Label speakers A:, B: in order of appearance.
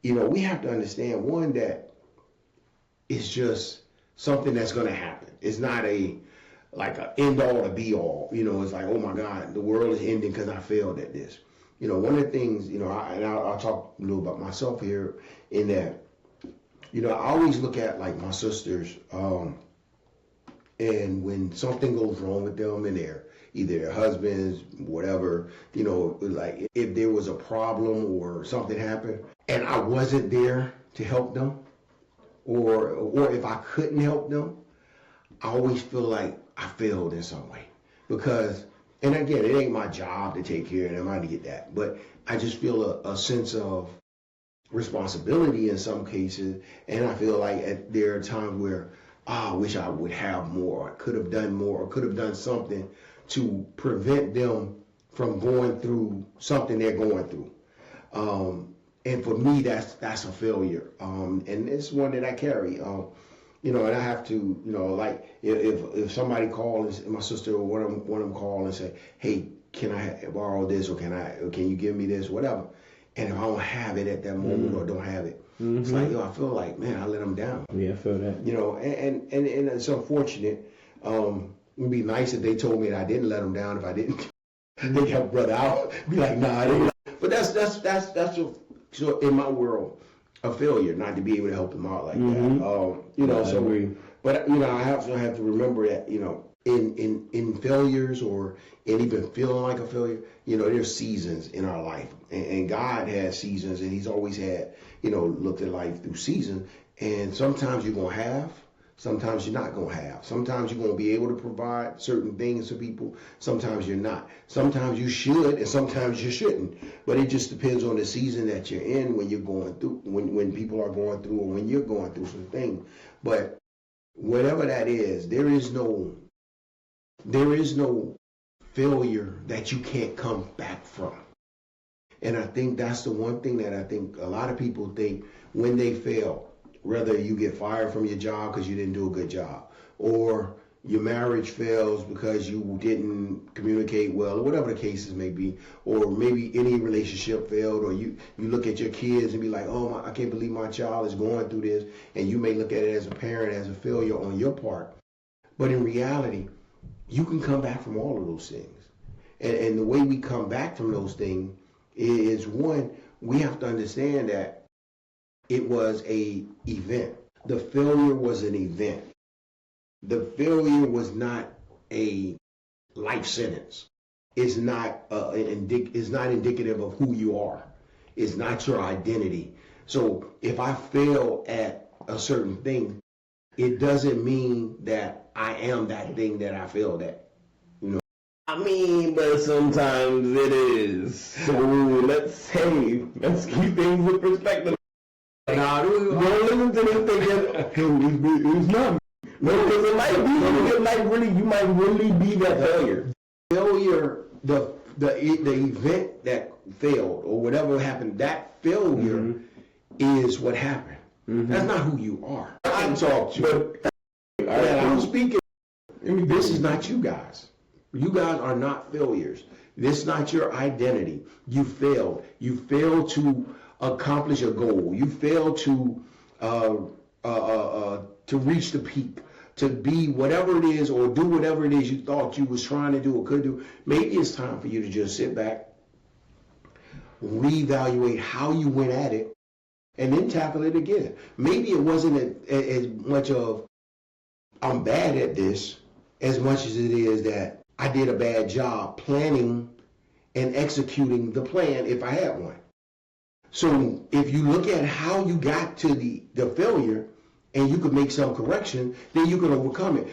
A: we have to understand, one, that it's just something that's going to happen. It's not like a end all to be all. It's like, oh my God, the world is ending because I failed at this. One of the things, I'll talk a little about myself here in that, I always look at like my sisters, and when something goes wrong with them and either their husbands, whatever, like if there was a problem or something happened and I wasn't there to help them, or if I couldn't help them, I always feel like I failed in some way. Because, and again, it ain't my job to take care of them, I get that, but I just feel a sense of responsibility in some cases, and I feel like there are times where I wish I would have more, I could have done more, or could have done something to prevent them from going through something they're going through. And for me, that's a failure. And it's one that I carry. And I have to, like if somebody calls, my sister or one of them call and say, hey, can I borrow this, or can you give me this, whatever. And if I don't have it at that moment or don't have it, it's like, I feel like, man, I let them down.
B: Yeah, I feel that.
A: And it's unfortunate. It'd be nice if they told me that I didn't let them down. If I didn't, they help brother out. Be like, nah, they didn't. But that's so in my world, a failure not to be able to help them out like that. But I also have to remember that in failures or in even feeling like a failure, there's seasons in our life, and God has seasons, and He's always had looked at life through seasons. And sometimes you're gonna have, sometimes you're not gonna have. Sometimes you're gonna be able to provide certain things to people. Sometimes you're not. Sometimes you should, and sometimes you shouldn't. But it just depends on the season that you're in when you're going through, when people are going through, or when you're going through some things. But whatever that is, there is no failure that you can't come back from. And I think that's the one thing that I think a lot of people think when they fail, whether you get fired from your job because you didn't do a good job, or your marriage fails because you didn't communicate well, or whatever the cases may be, or maybe any relationship failed, or you look at your kids and be like, oh, I can't believe my child is going through this, and you may look at it as a parent as a failure on your part. But in reality, you can come back from all of those things. And the way we come back from those things is, one, we have to understand that it was an event. The failure was an event. The failure was not a life sentence. It's not indicative of who you are. It's not your identity. So if I fail at a certain thing, it doesn't mean that I am that thing that I failed at.
B: But sometimes it is. So let's keep things in perspective. Don't listen to this thing. It's not. No, because it might be. You might really be that failure.
A: Failure, the event that failed or whatever happened, that failure is what happened. That's not who you are. I can talk to you. I'm speaking. This is not you guys. You guys are not failures. This is not your identity. You failed. You failed to accomplish a goal. You failed to reach the peak, to be whatever it is or do whatever it is you thought you was trying to do or could do. Maybe it's time for you to just sit back, reevaluate how you went at it, and then tackle it again. Maybe it wasn't as much of I'm bad at this as much as it is that I did a bad job planning and executing the plan if I had one. So if you look at how you got to the failure and you could make some correction, then you can overcome it.